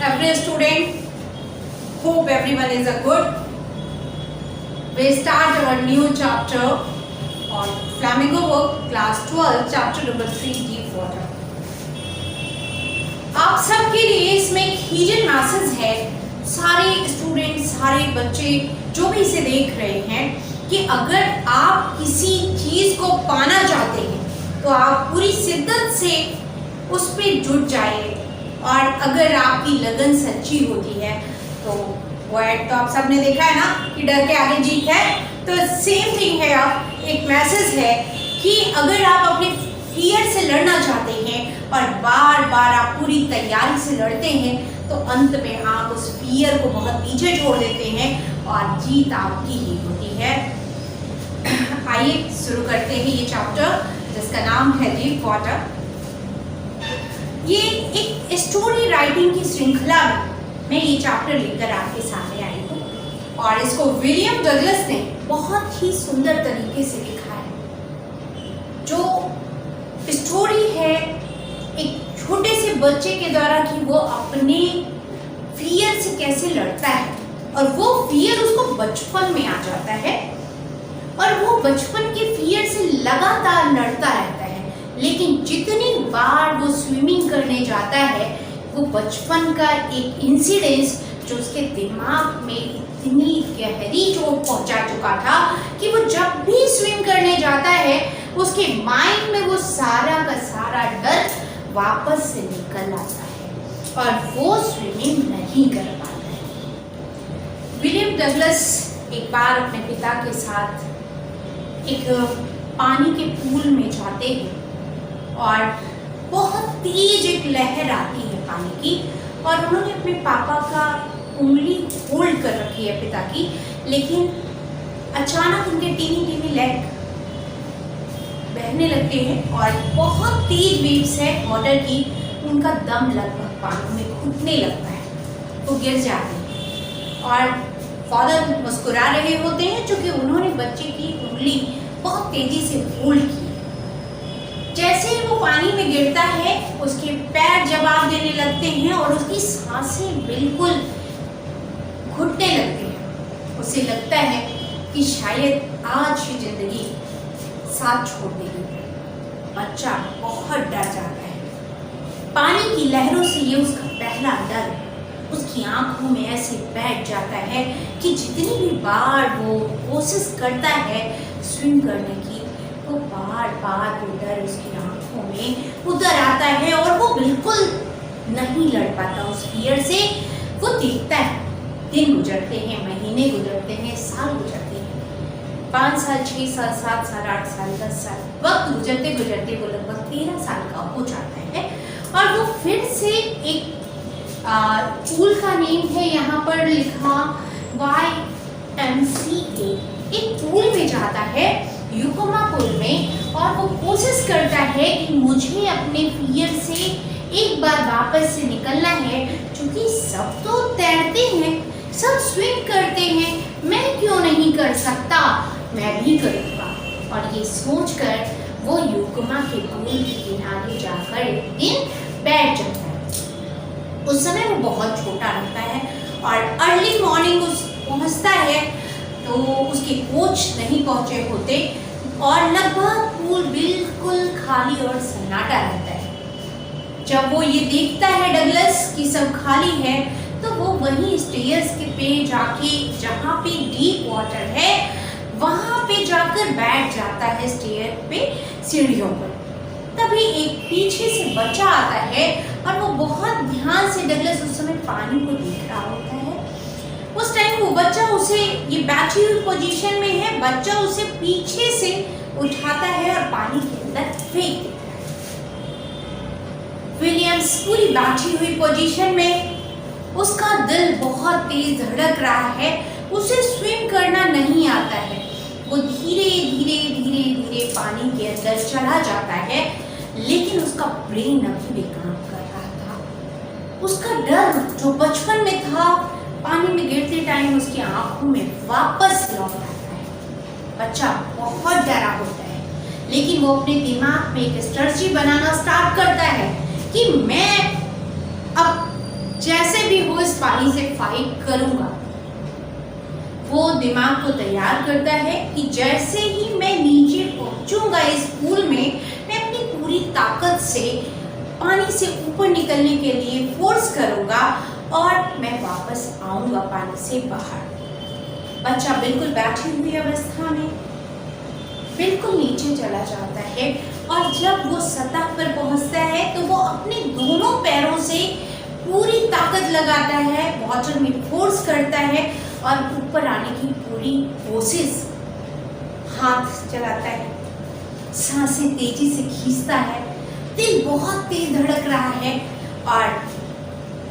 every student. Hope everyone is a good. We start our new chapter on Flamingo book, class 12, chapter number 3, deep water. आप सबके लिए इसमें एक hidden message है, सारे student, सारे बच्चे जो भी इसे देख रहे हैं, कि अगर आप किसी चीज को पाना चाहते हैं तो आप पूरी शिद्दत से उस पर जुट जाइए, और अगर आपकी लगन सच्ची होती है तो वो एड तो आप सबने देखा है ना कि डर के आगे जीत है। तो सेम थिंग है, अब एक मैसेज है कि अगर आप अपने फियर से लड़ना चाहते हैं और बार बार आप पूरी तैयारी से लड़ते हैं तो अंत में आप उस फियर को बहुत पीछे छोड़ देते हैं और जीत आपकी ही होती है। आइए शुरू करते हैं ये चैप्टर जिसका नाम है डीप वाटर। ये एक स्टोरी राइटिंग की श्रृंखला में मैं ये चैप्टर लेकर आपके सामने आई हूँ, और इसको विलियम डगलस ने बहुत ही सुंदर तरीके से लिखा है। जो स्टोरी है एक छोटे से बच्चे के द्वारा कि वो अपने फियर से कैसे लड़ता है, और वो फियर उसको बचपन में आ जाता है और वो बचपन के फियर से लगातार लड़ता रहता है। लेकिन जितनी बार वो स्विमिंग करने जाता है, वो बचपन का एक इंसिडेंस जो उसके दिमाग में इतनी गहरी चोट पहुंचा चुका था कि वो जब भी स्विम करने जाता है उसके माइंड में वो सारा का सारा डर वापस से निकल आता है और वो स्विमिंग नहीं कर पाता है। विलियम डगलस एक बार अपने पिता के साथ एक पानी के पूल में जाते हैं और बहुत तेज एक लहर आती है पानी की, और उन्होंने अपने पापा का उंगली होल्ड कर रखी है पिता की, लेकिन अचानक उनके टीनी टीनी लेग बहने लगते हैं और बहुत तेज वेव्स है वाटर की, उनका दम लगभग पानी में घुटने लगता है, वो गिर जाते हैं। और फादर मुस्कुरा रहे होते हैं क्योंकि उन्होंने बच्चे की उंगली बहुत तेजी से होल्ड की। जैसे ही वो पानी में गिरता है उसके पैर जवाब देने लगते हैं और उसकी सांसें बिल्कुल घुटने लगती हैं। उसे लगता है कि शायद आज ही जिंदगी साथ छोड़ देगी। बच्चा बहुत डर जाता है। पानी की लहरों से ये उसका पहला डर उसकी आंखों में ऐसे बैठ जाता है कि जितनी भी बार वो कोशिश करता है स्विम करने की, तो बार बार वो डर उसकी आंखों में उतर आता है और वो बिल्कुल नहीं लड़ पाता उस फियर से। वो देखता है दिन गुजरते हैं, महीने गुजरते हैं, साल गुजरते हैं, 5 साल, 6 साल, 7 साल, 8 साल, 10 साल, वक्त गुजरते गुजरते वो लगभग 13 साल का हो जाता है और वो फिर से एक पूल का नेम है यहाँ पर लिखा YMCA, एक पूल में जाता है, यूकोमा पुल में, और वो कोशिश करता है कि मुझे अपने फियर से एक बार वापस से निकलना है, क्योंकि सब तो तैरते हैं, सब स्विम करते हैं, मैं क्यों नहीं कर सकता, मैं भी करूँगा। और ये सोचकर वो यूकोमा के पुल के किनारे जाकर एक दिन बैठ जाता है। उस समय वो बहुत छोटा रहता है और अर्ली मॉर्निंग उस पहुँचता है तो उसके कोच नहीं पहुँचे होते और लगभग पूल बिल्कुल खाली और सन्नाटा रहता है। जब वो ये देखता है डगलस कि सब खाली है, तो वो वहीं स्टेयर्स के पे जाके, जहाँ पे डीप वाटर है, वहाँ पे जाकर बैठ जाता है स्टेयर पे, सीढ़ियों पर। तभी एक पीछे से बच्चा आता है और वो बहुत ध्यान से, डगलस उस समय पानी को देख रहा होता है, उस टाइम वो बच्चा उसे, ये बैठी हुई पोजीशन में है, बच्चा उसे पीछे से उठाता है और पानी के अंदर फेंक देता है। विलियम्स पूरी बैठी हुई पोजीशन में, उसका दिल बहुत तेज धड़क रहा है, उसे स्विम करना नहीं आता है। वो धीरे धीरे धीरे धीरे पानी के अंदर चला जाता है, लेकिन उसका ब्रेन अभी भी काम कर रहा था। उसका डर जो बचपन में था, पानी में गिरते टाइम उसकी आंखों में वापस लौट आता है। बच्चा बहुत डरा होता है, लेकिन वो अपने दिमाग में एक स्ट्रेटजी बनाना स्टार्ट करता है कि मैं अब जैसे भी इस पानी से फाइट करूंगा। वो दिमाग को तैयार करता है कि जैसे ही मैं नीचे पहुंचूंगा इस पूल में, मैं अपनी पूरी ताकत से पानी से ऊपर निकलने के लिए फोर्स करूंगा और मैं वापस आऊंगा पानी से बाहर। बच्चा बिल्कुल बैठी हुई अवस्था में बिल्कुल नीचे चला जाता है और जब वो सतह पर पहुंचता है तो वो अपने दोनों पैरों से पूरी ताकत लगाता है, वाटर में फोर्स करता है और ऊपर आने की पूरी कोशिश, हाथ चलाता है, सांसें तेजी से खींचता है, दिल बहुत तेज धड़क रहा है और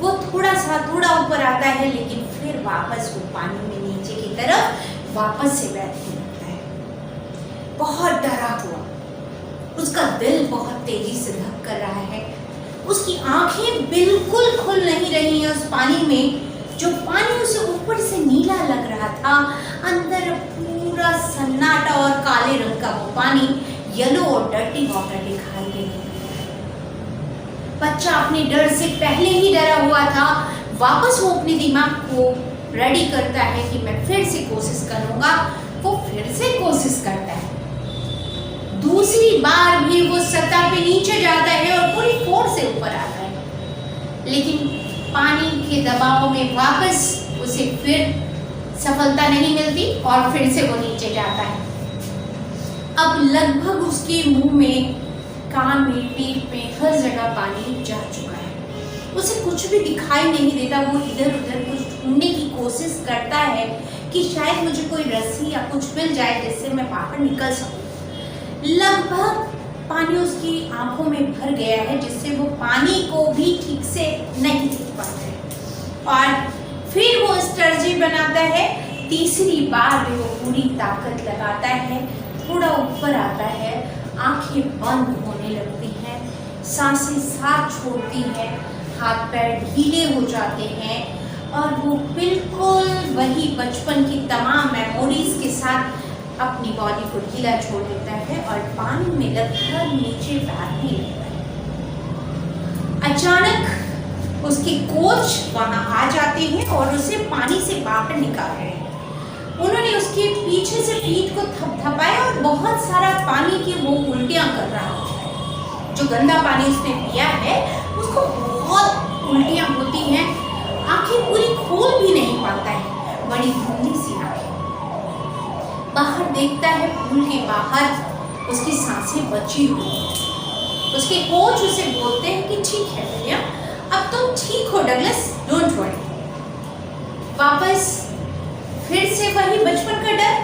वो थोड़ा ऊपर आता है, लेकिन फिर वापस वो पानी में नीचे की तरफ वापस से बैठने लगता है। बहुत डरा हुआ, उसका दिल बहुत तेजी से धड़क कर रहा है, उसकी आंखें बिल्कुल खुल नहीं रही हैं उस पानी में। जो पानी उसे ऊपर से नीला लग रहा था, अंदर पूरा सन्नाटा और काले रंग का वो पानी येलो और डर्टी वाटर दिखाई दे रहा है। बच्चा अपने डर से पहले ही डरा हुआ था। वापस वो अपने दिमाग को रेडी करता है कि मैं फिर से कोशिश करूंगा। वो फिर से कोशिश करता है, दूसरी बार भी वो सतह पे नीचे जाता है और पूरी फोर्स से ऊपर आता है, लेकिन पानी के दबाव में वापस उसे फिर सफलता नहीं मिलती और फिर से वो नीचे जाता है। अब लगभग उसके मुंह में, कान में, पेट में हर जगह पानी जा चुका है। उसे कुछ भी दिखाई नहीं देता। वो इधर उधर कुछ ढूंढने की कोशिश करता है कि शायद मुझे कोई रस्सी या कुछ मिल जाए जिससे मैं बाहर निकल सकूं। लगभग पानी उसकी आंखों में भर गया है, जिससे वो पानी को भी ठीक से नहीं देख पाता है और फिर वो स्ट्रेटजी बनाता है। तीसरी बार भी वो पूरी ताकत लगाता है, थोड़ा ऊपर आता है, आंखें बंद होने लगती हैं, सांसें साथ छोड़ती हैं, हाथ पैर ढीले हो जाते हैं और वो बिल्कुल वही बचपन की तमाम मेमोरीज के साथ अपनी बॉडी को ढीला छोड़ देता है और पानी में लगभग नीचे बैठने लगता है। अचानक उसके कोच वहां आ जाते हैं और उसे पानी से बाहर निकाल रहे हैं। उन्होंने उसके पीछे से पीठ को थपथपाया और बहुत सारा पानी की वो उल्टियां कर रहा होता है। जो गंदा पानी उसने पिया है उसको बहुत उल्टियां होती हैं, आंखें पूरी खोल भी नहीं पाता है, बड़ी धुंधली सी आंखें। बाहर देखता है, पूल के बाहर उसकी सांसें बची हुई हैं। उसके कोच उसे बोलते हैं कि ठीक है भैया, अब तुम ठीक हो डगलस, डोंट वरी। वापस फिर से वही बचपन का डर,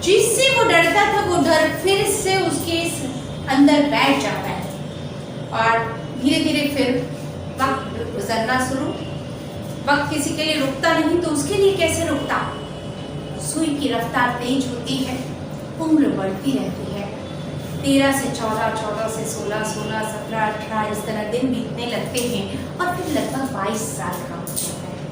जिससे वो डरता था वो डर फिर से उसके अंदर बैठ जाता है और धीरे धीरे फिर वक्त गुजरना शुरू। वक्त किसी के लिए रुकता नहीं तो उसके लिए कैसे रुकता। सुई की रफ्तार तेज होती है, उम्र बढ़ती रहती है। 13 से 14, 14 से 16, 16, 17, 18 इस तरह दिन बीतने लगते हैं और फिर लगभग 22 साल का हो जाता है।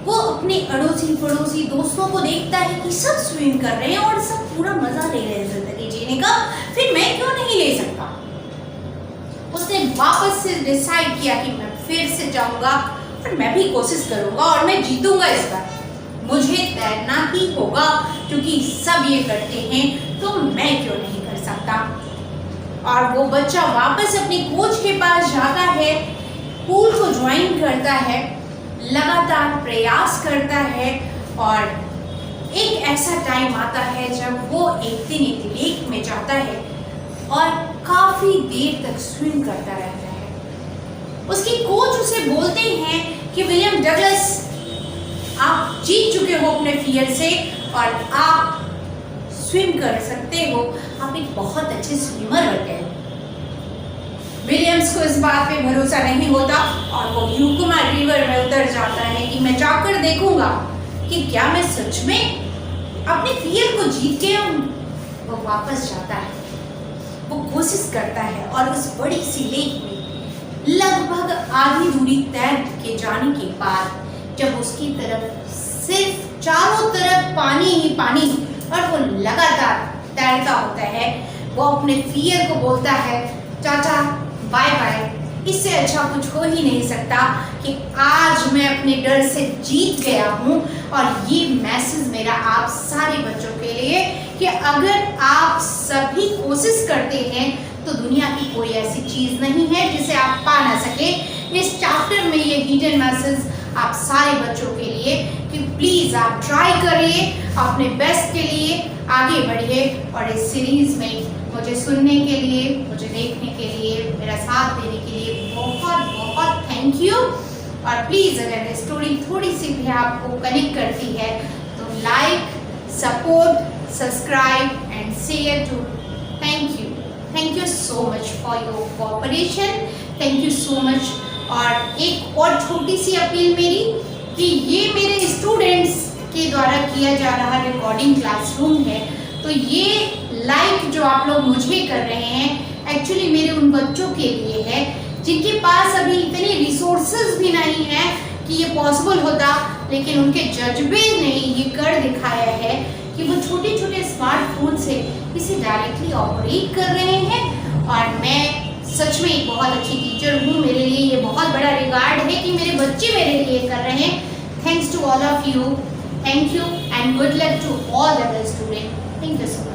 वो अपने अड़ोसी पड़ोसी दोस्तों को देखता है कि सब स्विम कर रहे हैं और सब पूरा मजा ले रहे हैं जिंदगी जीने का, फिर मैं क्यों नहीं ले सकता। उसने वापस से डिसाइड किया कि मैं फिर से जाऊंगा और मैं भी कोशिश करूंगा और मैं जीतूंगा इस बार। मुझे तैरना ही होगा क्योंकि सब ये करते हैं तो मैं क्यों नहीं कर सकता। और वो बच्चा वापस अपने कोच के पास जाता है, पूल को ज्वाइन करता है, लगातार प्रयास करता है और एक ऐसा टाइम आता है जब वो एक दिन एक लेक में जाता है और काफी देर तक स्विम करता रहता है। उसके कोच उसे बोलते हैं कि विलियम डगलस, आप जीत चुके हो अपने फियर से और आप स्विम कर सकते हो, आप एक बहुत अच्छे स्विमर बन गए। विलियम्स को इस बात पे भरोसा नहीं होता और वो यूकुमा रिवर में उतर जाता है कि मैं जाकर देखूंगा कि क्या मैं सच में अपने फियर को जीत गया हूं। वो वापस जाता है, वो कोशिश करता है और उस बड़ी सी लेक में लगभग आधी दूरी तैर के जाने के बाद जब उसकी तरफ सिर्फ चारों तरफ पानी ही पानी और वो लगातार तैरता होता है, वो अपने फियर को बोलता है, चाचा बाय बाय, इससे अच्छा कुछ हो ही नहीं सकता कि आज मैं अपने डर से जीत गया हूँ। और ये मैसेज मेरा आप सारे बच्चों के लिए कि अगर आप सभी कोशिश करते हैं तो दुनिया की कोई ऐसी चीज़ नहीं है जिसे आप पा ना सके। इस चैप्टर में ये हिडन मैसेज आप सारे बच्चों के लिए कि प्लीज़ आप ट्राई करिए, अपने बेस्ट के लिए आगे बढ़िए। और इस सीरीज़ में मुझे सुनने के लिए, मुझे देखने के लिए, मेरा साथ देने के लिए बहुत बहुत थैंक यू। और प्लीज़ अगर स्टोरी थोड़ी सी भी आपको कनेक्ट करती है तो like, support, subscribe and share too. Thank you so much for your cooperation, thank you so much. और एक और छोटी सी अपील मेरी कि ये मेरे स्टूडेंट्स के द्वारा किया जा रहा रिकॉर्डिंग क्लासरूम है, तो ये लाइक जो आप लोग मुझे कर रहे हैं एक्चुअली मेरे उन बच्चों के लिए है जिनके पास अभी इतने रिसोर्सेज भी नहीं है कि ये पॉसिबल होता, लेकिन उनके जज्बे ने ये कर दिखाया है कि वो छोटे छोटे स्मार्टफोन से इसे डायरेक्टली ऑपरेट कर रहे हैं। और मैं सच में एक बहुत अच्छी टीचर हूँ, मेरे लिए ये बहुत बड़ा रिगार्ड है कि मेरे बच्चे मेरे लिए कर रहे हैं। Thanks to all of you, thank you and good luck to all other student. Thank you so much.